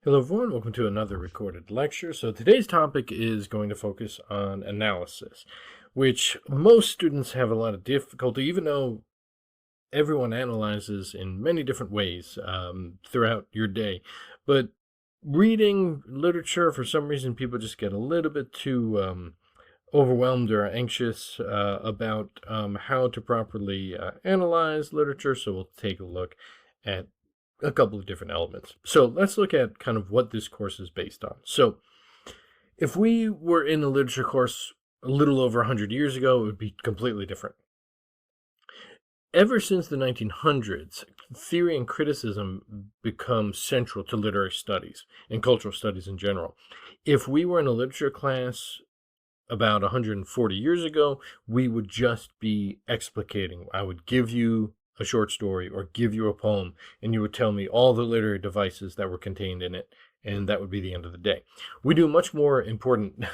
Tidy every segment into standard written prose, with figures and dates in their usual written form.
Hello, everyone. Welcome to another recorded lecture. So, today's topic is going to focus on analysis, which most students have a lot of difficulty, even though everyone analyzes in many different ways throughout your day. But reading literature, for some reason, people just get a little bit too overwhelmed or anxious about how to properly analyze literature. So, we'll take a look at a couple of different elements. So let's look at kind of what this course is based on. So if we were in a literature course a little over 100 years ago, it would be completely different. Ever since the 1900s, theory and criticism become central to literary studies and cultural studies in general. If we were in a literature class about 140 years ago, we would just be explicating. I would give you a short story or give you a poem, and you would tell me all the literary devices that were contained in it, and that would be the end of the day. We do much more important,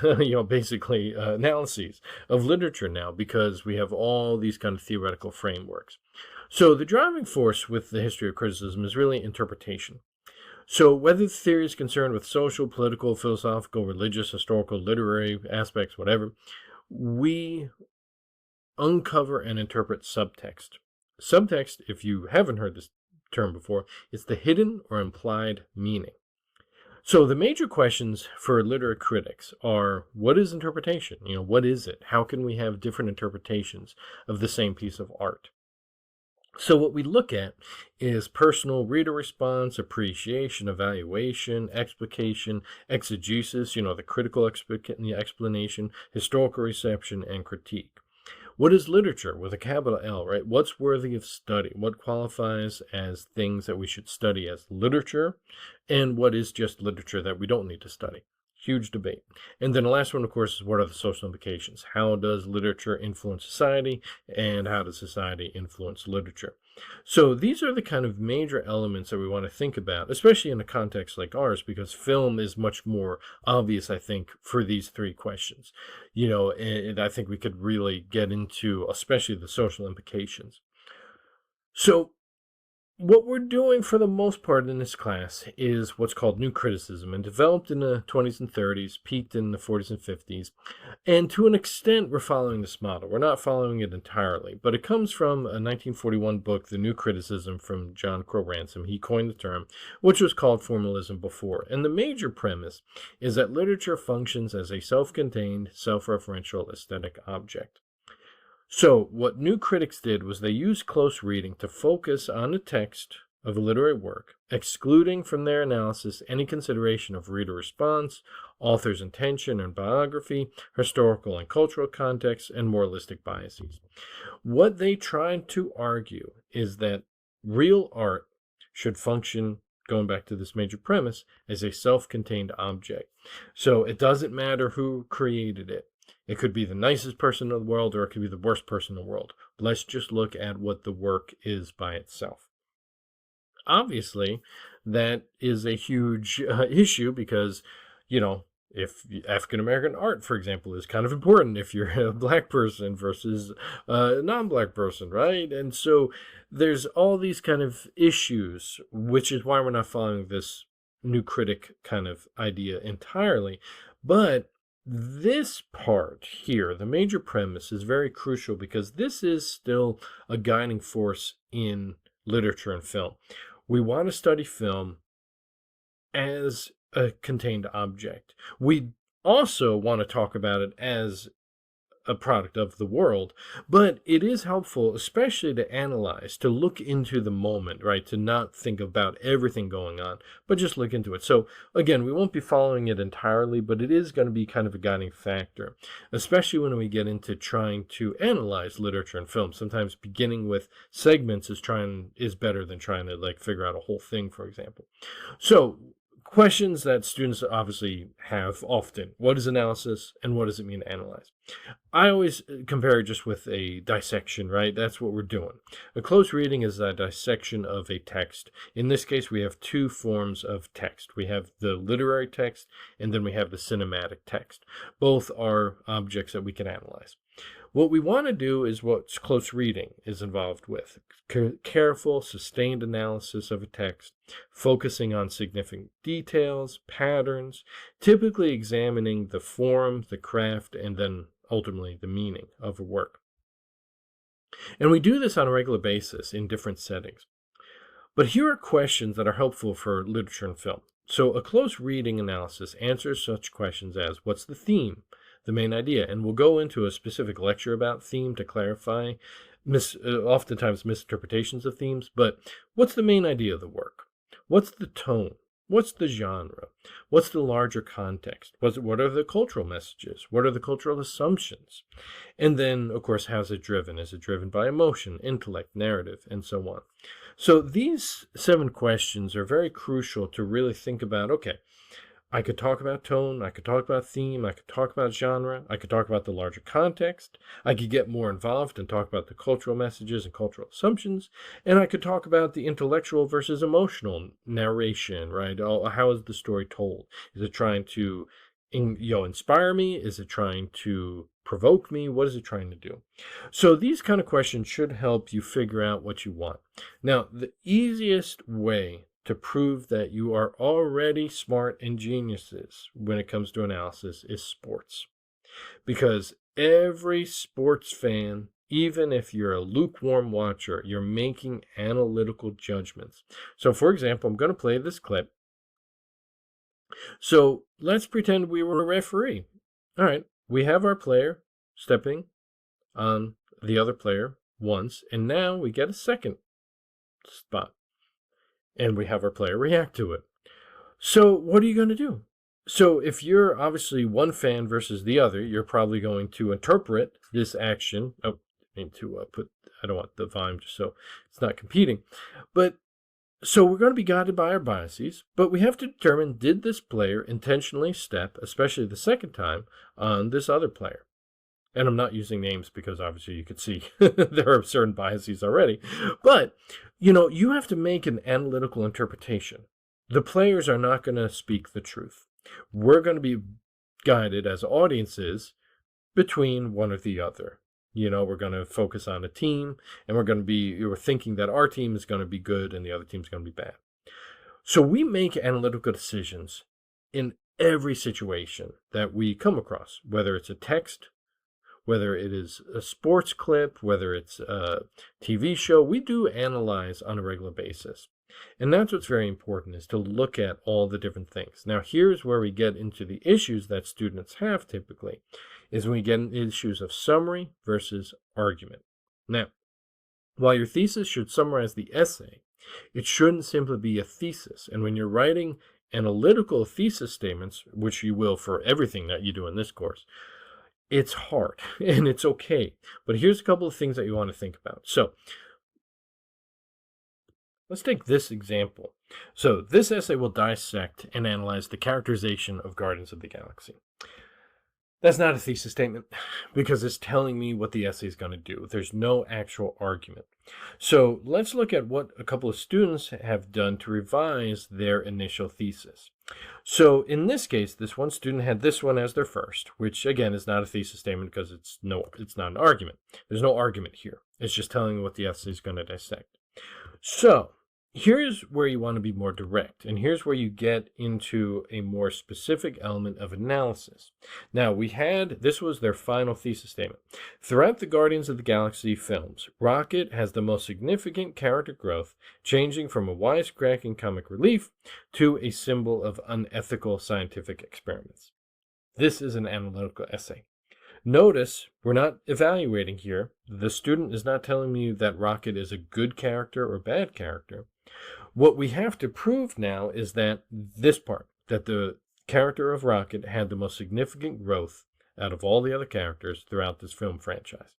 basically analyses of literature now because we have all these kind of theoretical frameworks. So the driving force with the history of criticism is really interpretation. So whether the theory is concerned with social, political, philosophical, religious, historical, literary aspects, whatever, we uncover and interpret subtext. Subtext, if you haven't heard this term before, is the hidden or implied meaning. So the major questions for literary critics are, what is interpretation? What is it? How can we have different interpretations of the same piece of art? So what we look at is personal reader response, appreciation, evaluation, explication, exegesis, the critical explanation, historical reception, and critique. What is literature with a capital L, right? What's worthy of study? What qualifies as things that we should study as literature? And what is just literature that we don't need to study? Huge debate. And then the last one, of course, is what are the social implications? How does literature influence society? And how does society influence literature? So these are the kind of major elements that we want to think about, especially in a context like ours, because film is much more obvious, I think, for these three questions. And I think we could really get into, especially the social implications. So what we're doing for the most part in this class is what's called new criticism, and developed in the 20s and 30s, peaked in the 40s and 50s. And to an extent, we're following this model. We're not following it entirely, but it comes from a 1941 book, The New Criticism, from John Crowe Ransom. He coined the term, which was called formalism before. And the major premise is that literature functions as a self-contained, self-referential aesthetic object. So, what new critics did was they used close reading to focus on the text of a literary work, excluding from their analysis any consideration of reader response, author's intention and biography, historical and cultural context, and moralistic biases. What they tried to argue is that real art should function, going back to this major premise, as a self-contained object. So, it doesn't matter who created it. It could be the nicest person in the world, or it could be the worst person in the world. Let's just look at what the work is by itself. Obviously, that is a huge issue because, if African American art, for example, is kind of important if you're a black person versus a non-black person, right? And so there's all these kind of issues, which is why we're not following this new critic kind of idea entirely. But this part here, the major premise, is very crucial because this is still a guiding force in literature and film. We want to study film as a contained object. We also want to talk about it as a product of the world, but it is helpful, especially to analyze, to look into the moment, right? To not think about everything going on, but just look into it. So again, we won't be following it entirely, but it is going to be kind of a guiding factor, especially when we get into trying to analyze literature and film. Sometimes beginning with segments is better than trying to figure out a whole thing, for example. So questions that students obviously have often: what is analysis and what does it mean to analyze? I always compare it just with a dissection, right? That's what we're doing. A close reading is a dissection of a text. In this case, we have two forms of text. We have the literary text, and then we have the cinematic text. Both are objects that we can analyze. What we want to do is what close reading is involved with. Careful, sustained analysis of a text, focusing on significant details, patterns, typically examining the form, the craft, and then ultimately the meaning of a work. And we do this on a regular basis in different settings. But here are questions that are helpful for literature and film. So a close reading analysis answers such questions as, what's the theme, the main idea? And we'll go into a specific lecture about theme to clarify oftentimes misinterpretations of themes, but what's the main idea of the work? What's the tone? What's the genre? What's the larger context? What are the cultural messages? What are the cultural assumptions? And then, of course, how's it driven? Is it driven by emotion, intellect, narrative, and so on? So these 7 questions are very crucial to really think about, okay, I could talk about tone, I could talk about theme, I could talk about genre, I could talk about the larger context, I could get more involved and talk about the cultural messages and cultural assumptions, and I could talk about the intellectual versus emotional narration, right? How is the story told? Is it trying to inspire me? Is it trying to provoke me? What is it trying to do? So these kind of questions should help you figure out what you want. Now, the easiest way to prove that you are already smart and geniuses when it comes to analysis is sports. Because every sports fan, even if you're a lukewarm watcher, you're making analytical judgments. So, for example, I'm going to play this clip. So let's pretend we were a referee. All right, we have our player stepping on the other player once, and now we get a second spot. And we have our player react to it. So what are you going to do? So if you're obviously one fan versus the other, you're probably going to interpret this action. I don't want the volume just so it's not competing. But so we're going to be guided by our biases, but we have to determine, did this player intentionally step, especially the second time, on this other player? And I'm not using names because obviously you could see there are certain biases already. But, you have to make an analytical interpretation. The players are not going to speak the truth. We're going to be guided as audiences between one or the other. We're going to focus on a team, and we're thinking that our team is going to be good and the other team's going to be bad. So we make analytical decisions in every situation that we come across, whether it's a text, whether it is a sports clip, whether it's a TV show. We do analyze on a regular basis. And that's what's very important, is to look at all the different things. Now, here's where we get into the issues that students have typically, is when we get into issues of summary versus argument. Now, while your thesis should summarize the essay, it shouldn't simply be a thesis. And when you're writing analytical thesis statements, which you will for everything that you do in this course, it's hard and it's okay. But here's a couple of things that you want to think about. So let's take this example. So this essay will dissect and analyze the characterization of Guardians of the Galaxy. That's not a thesis statement because it's telling me what the essay is going to do. There's no actual argument. So let's look at what a couple of students have done to revise their initial thesis. So in this case, this one student had this one as their first, which again is not a thesis statement because it's not an argument. There's no argument here. It's just telling me what the essay is going to dissect. So here's where you want to be more direct, and here's where you get into a more specific element of analysis. Now, this was their final thesis statement. Throughout the Guardians of the Galaxy films, Rocket has the most significant character growth, changing from a wisecracking comic relief to a symbol of unethical scientific experiments. This is an analytical essay. Notice, we're not evaluating here. The student is not telling me that Rocket is a good character or bad character. What we have to prove now is that this part, that the character of Rocket had the most significant growth out of all the other characters throughout this film franchise.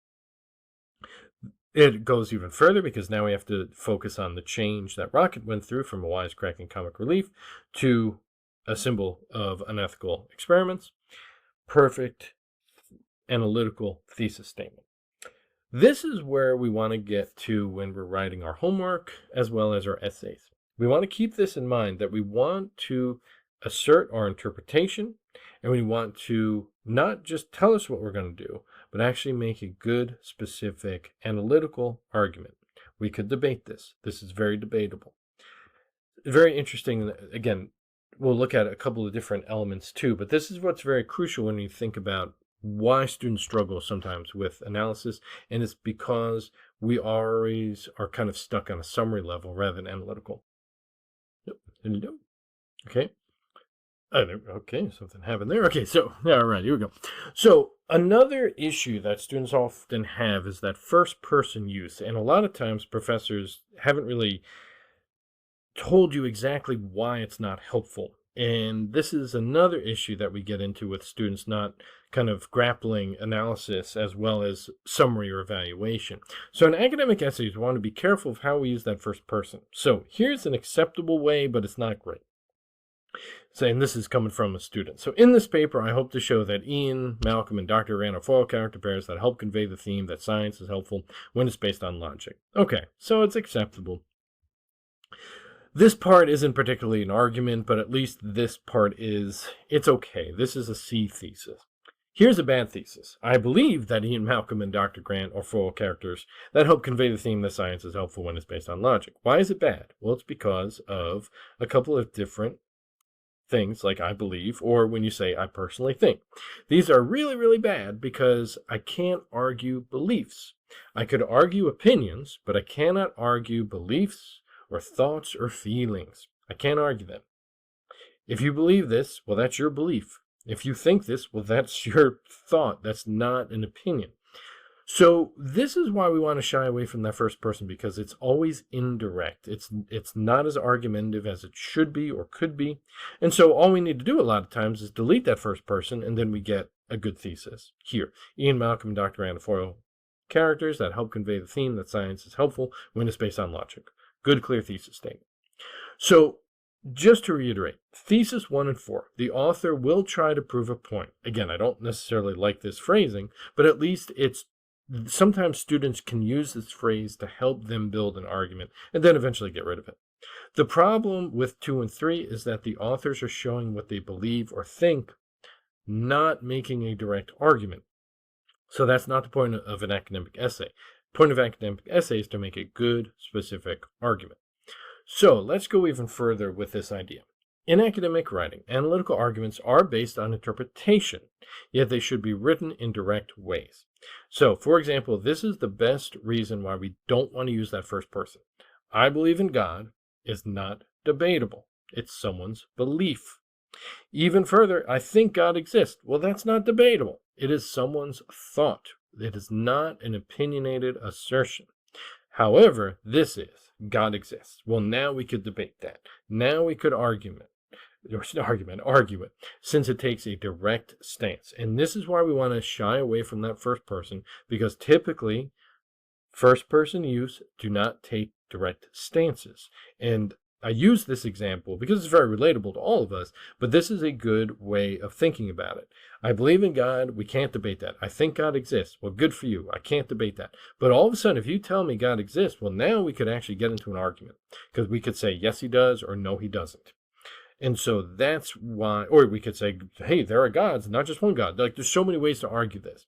It goes even further because now we have to focus on the change that Rocket went through from a wisecracking comic relief to a symbol of unethical experiments. Perfect analytical thesis statement. This is where we want to get to when we're writing our homework as well as our essays. We want to keep this in mind, that we want to assert our interpretation, and we want to not just tell us what we're going to do, but actually make a good, specific, analytical argument. We could debate this. This is very debatable. Very interesting. Again, we'll look at a couple of different elements too, but this is what's very crucial when you think about why students struggle sometimes with analysis, and it's because we always are kind of stuck on a summary level rather than analytical. Okay. Okay, something happened there. Okay, so, all right, here we go. So, another issue that students often have is that first person use. And a lot of times, professors haven't really told you exactly why it's not helpful. And this is another issue that we get into with students not kind of grappling analysis as well as summary or evaluation. So in academic essays, we want to be careful of how we use that first person. So here's an acceptable way, but it's not great. Saying this is coming from a student. So in this paper, I hope to show that Ian, Malcolm, and Dr. Rand are foil character pairs that help convey the theme that science is helpful when it's based on logic. Okay, so it's acceptable. This part isn't particularly an argument, but at least this part is, it's okay. This is a C thesis. Here's a bad thesis. I believe that Ian Malcolm and Dr. Grant are foil characters that help convey the theme that science is helpful when it's based on logic. Why is it bad? Well, it's because of a couple of different things, like I believe, or when you say I personally think. These are really, really bad because I can't argue beliefs. I could argue opinions, but I cannot argue beliefs or thoughts or feelings. I can't argue them. If you believe this, well, that's your belief. If you think this, well, that's your thought. That's not an opinion. So this is why we want to shy away from that first person, because it's always indirect. It's not as argumentative as it should be or could be. And so all we need to do a lot of times is delete that first person, and then we get a good thesis. Here, Ian Malcolm and Dr. Rand are foil characters that help convey the theme that science is helpful when it's based on logic. Good, clear thesis statement. So just to reiterate, thesis 1 and 4, the author will try to prove a point. Again, I don't necessarily like this phrasing, but at least sometimes students can use this phrase to help them build an argument and then eventually get rid of it. The problem with 2 and 3 is that the authors are showing what they believe or think, not making a direct argument. So that's not the point of an academic essay. The point of academic essay is to make a good, specific argument. So let's go even further with this idea. In academic writing, analytical arguments are based on interpretation, yet they should be written in direct ways. So, for example, this is the best reason why we don't want to use that first person. I believe in God is not debatable. It's someone's belief. Even further, I think God exists. Well, that's not debatable. It is someone's thought. It is not an opinionated assertion. However, this is God exists. Well, now we could debate that. Now we could argue it, since it takes a direct stance. And this is why we want to shy away from that first person, because typically first person use do not take direct stances. And I use this example because it's very relatable to all of us, but this is a good way of thinking about it. I believe in God. We can't debate that. I think God exists. Well, good for you. I can't debate that. But all of a sudden, if you tell me God exists, well, now we could actually get into an argument, because we could say, yes, he does, or no, he doesn't. And so that's why, or we could say, hey, there are gods, not just one God. Like, there's so many ways to argue this.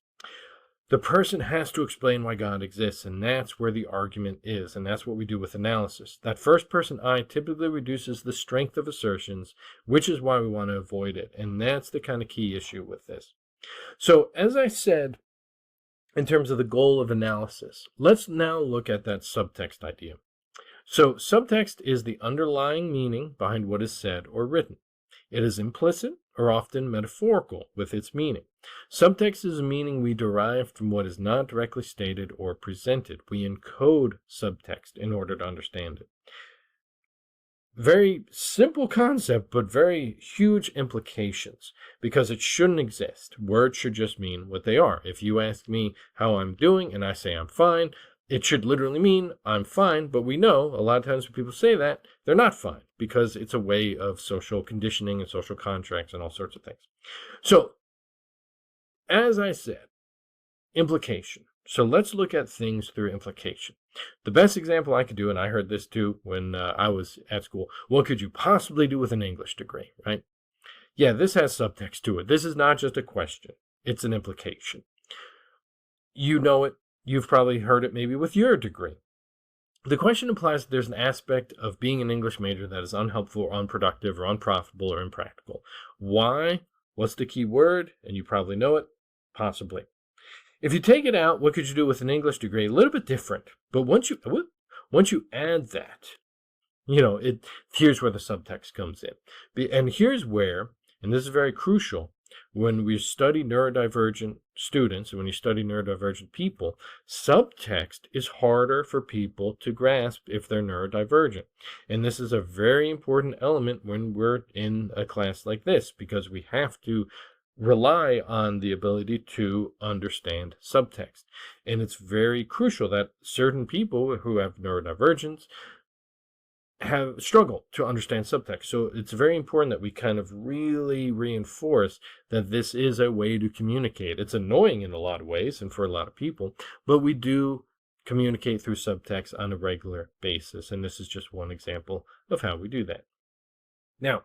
The person has to explain why God exists, and that's where the argument is, and that's what we do with analysis. That first person I typically reduces the strength of assertions, which is why we want to avoid it, and that's the kind of key issue with this. So, as I said, in terms of the goal of analysis, let's now look at that subtext idea. So, subtext is the underlying meaning behind what is said or written. It is implicit or often metaphorical with its meaning. Subtext is a meaning we derive from what is not directly stated or presented. We encode subtext in order to understand it. Very simple concept, but very huge implications, because it shouldn't exist. Words should just mean what they are. If you ask me how I'm doing and I say I'm fine, it should literally mean I'm fine, but we know a lot of times when people say that, they're not fine, because it's a way of social conditioning and social contracts and all sorts of things. So, as I said, implication. So let's look at things through implication. The best example I could do, and I heard this too when I was at school, what could you possibly do with an English degree, right? Yeah, this has subtext to it. This is not just a question. It's an implication. You know it. You've probably heard it maybe with your degree. The question implies that there's an aspect of being an English major that is unhelpful or unproductive or unprofitable or impractical. Why? What's the key word? And you probably know it. Possibly. If you take it out, what could you do with an English degree? A little bit different. But once you add that, here's where the subtext comes in. And here's where, and this is very crucial, when we study neurodivergent students, and when you study neurodivergent people, subtext is harder for people to grasp if they're neurodivergent. And this is a very important element when we're in a class like this, because we have to rely on the ability to understand subtext. And it's very crucial that certain people who have neurodivergence have struggled to understand subtext. So it's very important that we kind of really reinforce that this is a way to communicate. It's annoying in a lot of ways and for a lot of people, but we do communicate through subtext on a regular basis. And this is just one example of how we do that. Now,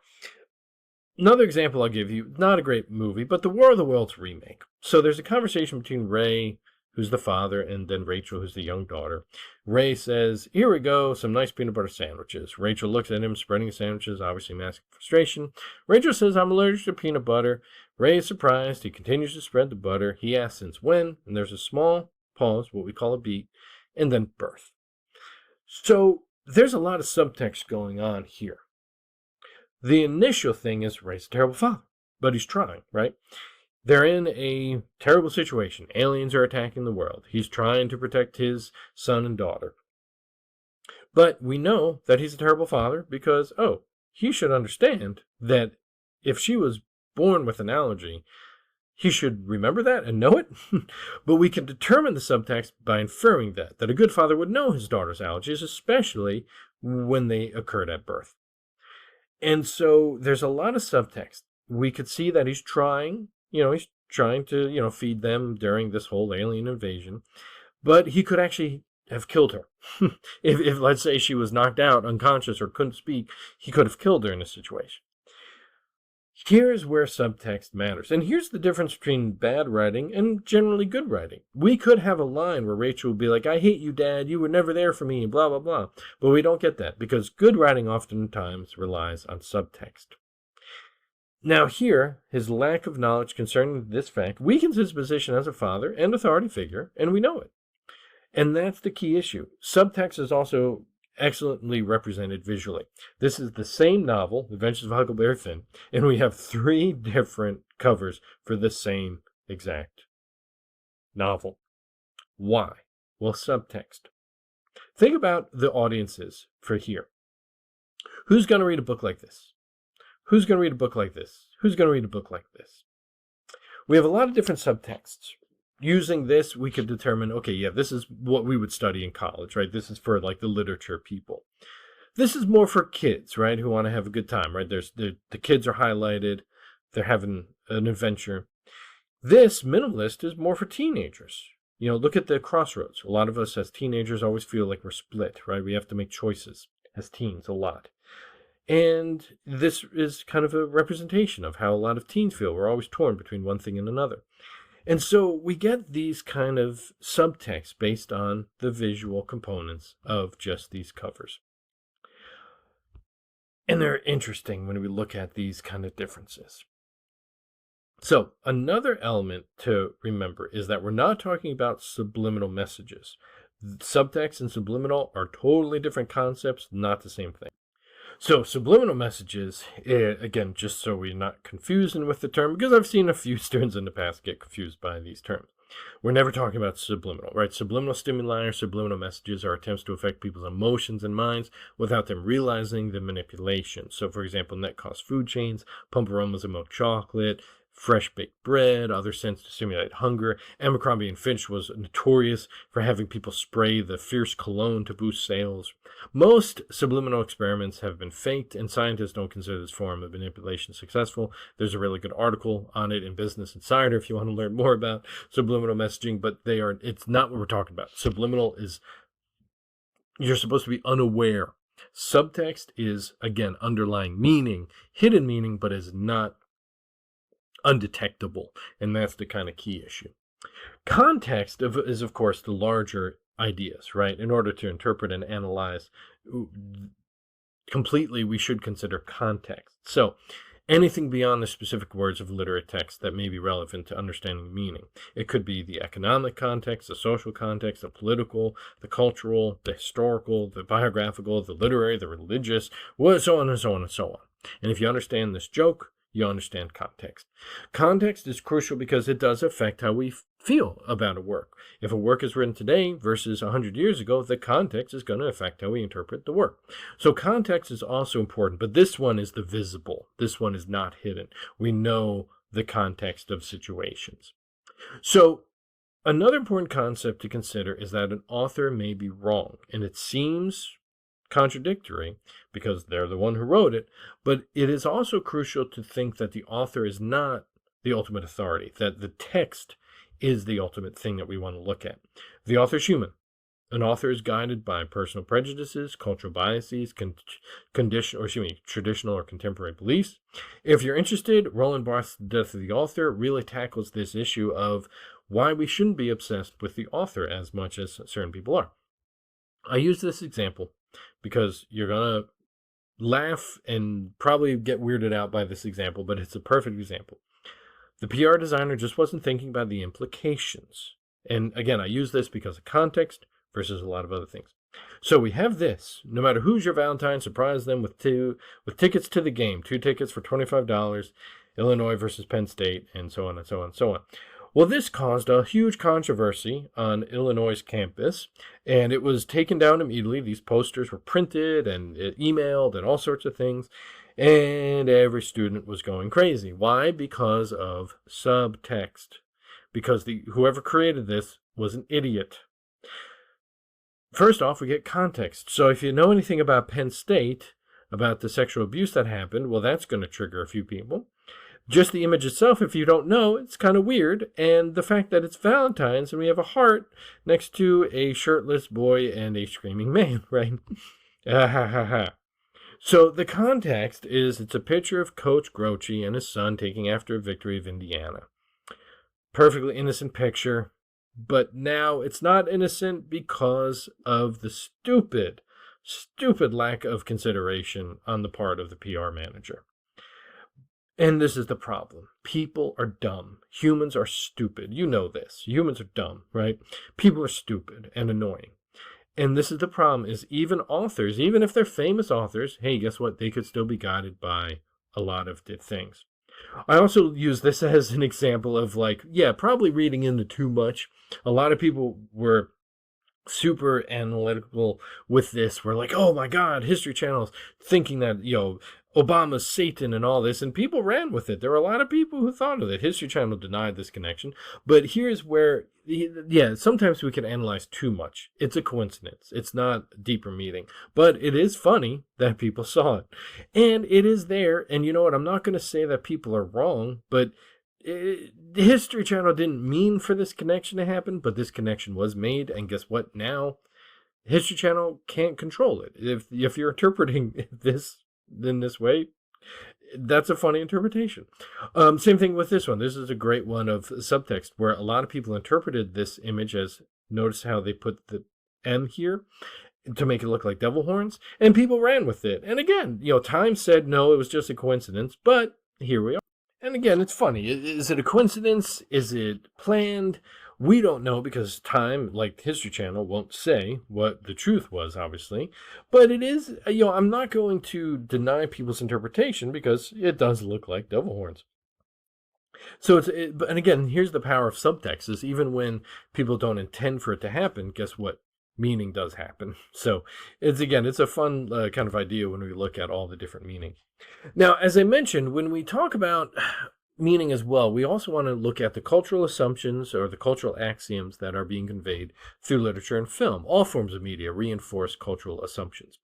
another example I'll give you, not a great movie, but The War of the Worlds remake. So there's a conversation between Ray, who's the father, and then Rachel, who's the young daughter. Ray says, "Here we go, some nice peanut butter sandwiches." Rachel looks at him, spreading the sandwiches, obviously masking frustration. Rachel says, "I'm allergic to peanut butter." Ray is surprised. He continues to spread the butter. He asks, "Since when?" And there's a small pause, what we call a beat, and then birth. So there's a lot of subtext going on here. The initial thing is Ray's a terrible father, but he's trying, right? They're in a terrible situation. Aliens are attacking the world. He's trying to protect his son and daughter. But we know that he's a terrible father because, he should understand that if she was born with an allergy, he should remember that and know it. But we can determine the subtext by inferring that a good father would know his daughter's allergies, especially when they occurred at birth. And so there's a lot of subtext. We could see that he's trying to, feed them during this whole alien invasion. But he could actually have killed her. if let's say she was knocked out, unconscious, or couldn't speak, he could have killed her in this situation. Here's where subtext matters. And here's the difference between bad writing and generally good writing. We could have a line where Rachel would be like, "I hate you, Dad. You were never there for me," blah, blah, blah. But we don't get that because good writing oftentimes relies on subtext. Now here, his lack of knowledge concerning this fact weakens his position as a father and authority figure, and we know it. And that's the key issue. Subtext is also excellently represented visually. This is the same novel, Adventures of Huckleberry Finn, and we have 3 different covers for the same exact novel. Why? Well, subtext. Think about the audiences for here. Who's going to read a book like this? Who's going to read a book like this? Who's going to read a book like this? We have a lot of different subtexts. Using this, we could determine, this is what we would study in college, right? This is for like the literature people. This is more for kids, right, who want to have a good time, right? The kids are highlighted. They're having an adventure. This minimalist is more for teenagers. Look at the crossroads. A lot of us as teenagers always feel like we're split, right? We have to make choices as teens a lot. And this is kind of a representation of how a lot of teens feel. We're always torn between one thing and another. And so we get these kind of subtext based on the visual components of just these covers. And they're interesting when we look at these kind of differences. So another element to remember is that we're not talking about subliminal messages. Subtext and subliminal are totally different concepts, not the same thing. So subliminal messages, again, just so we're not confused with the term, because I've seen a few students in the past get confused by these terms. We're never talking about subliminal, right? Subliminal stimuli or subliminal messages are attempts to affect people's emotions and minds without them realizing the manipulation. So, for example, net cost food chains, pump aromas of milk chocolate, fresh baked bread, other scents to stimulate hunger. Abercrombie and Fitch was notorious for having people spray the fierce cologne to boost sales. Most subliminal experiments have been faked, and scientists don't consider this form of manipulation successful. There's a really good article on it in Business Insider if you want to learn more about subliminal messaging, but it's not what we're talking about. Subliminal is, you're supposed to be unaware. Subtext is, again, underlying meaning, hidden meaning, but is not undetectable, and that's the kind of key issue. Context is, of course, the larger ideas, right? In order to interpret and analyze completely, we should consider context. So, anything beyond the specific words of literate text that may be relevant to understanding meaning. It could be the economic context, the social context, the political, the cultural, the historical, the biographical, the literary, the religious, so on and so on and so on. And if you understand this joke, you understand context. Context is crucial because it does affect how we feel about a work. If a work is written today versus 100 years ago, the context is going to affect how we interpret the work. So context is also important, but this one is the visible. This one is not hidden. We know the context of situations. So another important concept to consider is that an author may be wrong, and it seems contradictory because they're the one who wrote it, but it is also crucial to think that the author is not the ultimate authority, that the text is the ultimate thing that we want to look at. The author is human. An author is guided by personal prejudices, cultural biases, traditional or contemporary beliefs. If you're interested, Roland Barthes' The Death of the Author really tackles this issue of why we shouldn't be obsessed with the author as much as certain people are. I use this example because you're going to laugh and probably get weirded out by this example, but it's a perfect example. The PR designer just wasn't thinking about the implications. And again, I use this because of context versus a lot of other things. So we have this. No matter who's your Valentine, surprise them with tickets to the game. 2 tickets for $25, Illinois versus Penn State, and so on and so on and so on. Well, this caused a huge controversy on Illinois' campus, and it was taken down immediately. These posters were printed and emailed and all sorts of things, and every student was going crazy. Why? Because of subtext. Because whoever created this was an idiot. First off, we get context. So if you know anything about Penn State, about the sexual abuse that happened, well, that's going to trigger a few people. Just the image itself, if you don't know, it's kind of weird. And the fact that it's Valentine's and we have a heart next to a shirtless boy and a screaming man, right? So the context is it's a picture of Coach Grouchy and his son taking after a victory of Indiana. Perfectly innocent picture, but now it's not innocent because of the stupid lack of consideration on the part of the PR manager. And this is the problem. People are dumb. Humans are stupid. You know this. Humans are dumb, right? People are stupid and annoying. And this is the problem, is even authors, even if they're famous authors, hey, guess what? They could still be guided by a lot of things. I also use this as an example of probably reading into too much. A lot of people were super analytical with this. We're like, oh my God, History Channel's thinking that, Obama's Satan and all this, and people ran with it. There were a lot of people who thought of it. History Channel denied this connection, but here's where, sometimes we can analyze too much. It's a coincidence. It's not deeper meaning, but it is funny that people saw it, and it is there. And you know what? I'm not going to say that people are wrong, but the History Channel didn't mean for this connection to happen, but this connection was made, and guess what? Now, History Channel can't control it. If you're interpreting this in this way, that's a funny interpretation. Same thing with this one. This is a great one of subtext where a lot of people interpreted this image as, notice how they put the M here to make it look like devil horns, and people ran with it. And again, Time said no, it was just a coincidence, but here we are. And again, it's funny. Is it a coincidence? Is it planned? We don't know because Time, like History Channel, won't say what the truth was, obviously. But it is, I'm not going to deny people's interpretation because it does look like devil horns. So and again, here's the power of subtext, is even when people don't intend for it to happen, guess what? Meaning does happen. So it's a fun kind of idea when we look at all the different meanings. Now, as I mentioned, when we talk about meaning as well, we also want to look at the cultural assumptions or the cultural axioms that are being conveyed through literature and film. All forms of media reinforce cultural assumptions.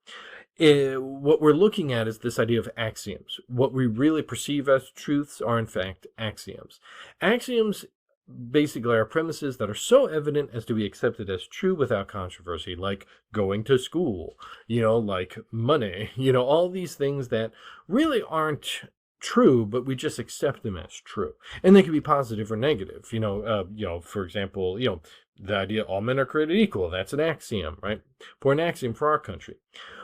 What we're looking at is this idea of axioms. What we really perceive as truths are, in fact, axioms. Axioms basically are premises that are so evident as to be accepted as true without controversy, like going to school, like money, all these things that really aren't true, but we just accept them as true. And they can be positive or negative. For example, the idea all men are created equal. That's an axiom, right? For an axiom for our country.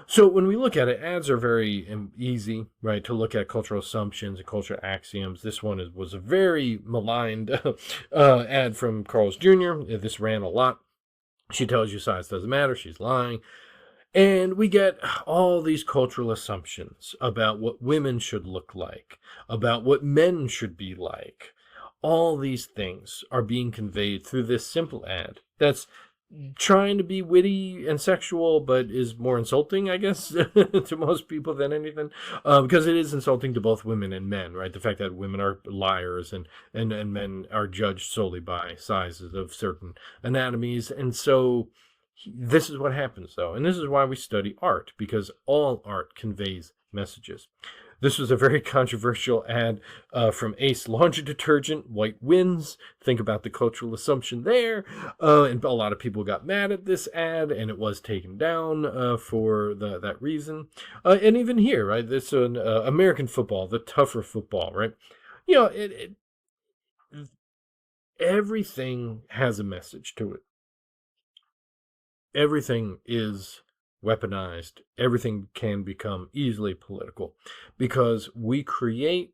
So when we look at it, ads are very easy, right, to look at cultural assumptions and cultural axioms. This one was a very maligned ad from Carl's Jr. This ran a lot. She tells you size doesn't matter. She's lying. And we get all these cultural assumptions about what women should look like, about what men should be like. All these things are being conveyed through this simple ad that's trying to be witty and sexual, but is more insulting, I guess, to most people than anything, because it is insulting to both women and men, right? The fact that women are liars and men are judged solely by sizes of certain anatomies. And so this is what happens, though. And this is why we study art, because all art conveys messages. This was a very controversial ad from Ace Laundry Detergent, White Wins. Think about the cultural assumption there. And a lot of people got mad at this ad, and it was taken down for that reason. And even here, right, this American football, the tougher football, right? Everything has a message to it. Everything is weaponized. Everything can become easily political because we create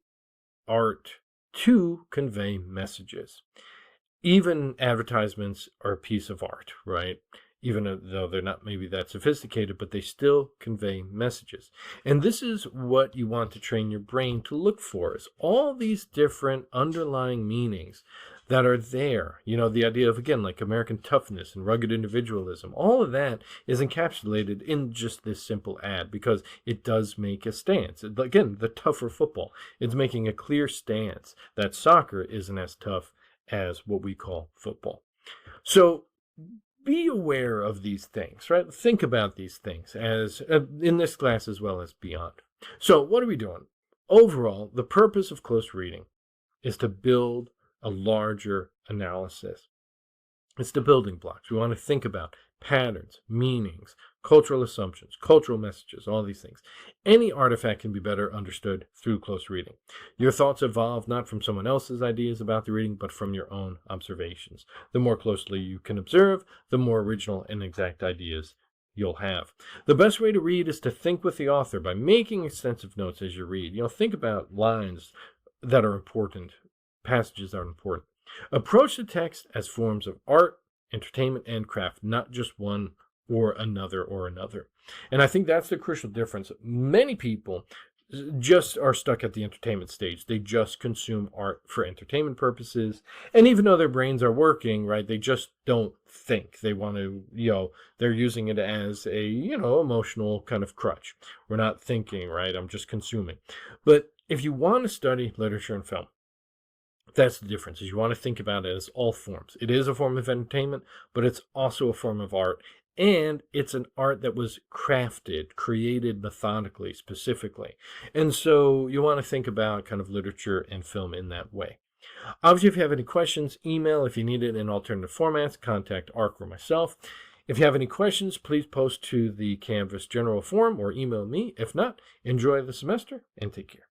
art to convey messages. Even advertisements are a piece of art, right? Even though they're not maybe that sophisticated, but they still convey messages. And this is what you want to train your brain to look for, is all these different underlying meanings that are there. The idea of, again, like American toughness and rugged individualism, all of that is encapsulated in just this simple ad because it does make a stance. Again, the tougher football. It's making a clear stance that soccer isn't as tough as what we call football. So be aware of these things, right? Think about these things as in this class as well as beyond. So what are we doing? Overall, the purpose of close reading is to build a larger analysis. It's the building blocks. We want to think about patterns, meanings, cultural assumptions, cultural messages, all these things. Any artifact can be better understood through close reading. Your thoughts evolve not from someone else's ideas about the reading, but from your own observations. The more closely you can observe, the more original and exact ideas you'll have. The best way to read is to think with the author by making extensive notes as you read. Think about lines that are important, passages that are important. Approach the text as forms of art, entertainment, and craft, not just one or another. And I think that's the crucial difference. Many people just are stuck at the entertainment stage. They just consume art for entertainment purposes. And even though their brains are working, right, they just don't think. They want to, they're using it as a, emotional kind of crutch. We're not thinking, right? I'm just consuming. But if you want to study literature and film, that's the difference, is you want to think about it as all forms. It is a form of entertainment, but it's also a form of art. And it's an art that was crafted, created methodically, specifically. And so you want to think about kind of literature and film in that way. Obviously, if you have any questions, email. If you need it in alternative formats, contact ARC or myself. If you have any questions, please post to the Canvas general forum or email me. If not, enjoy the semester and take care.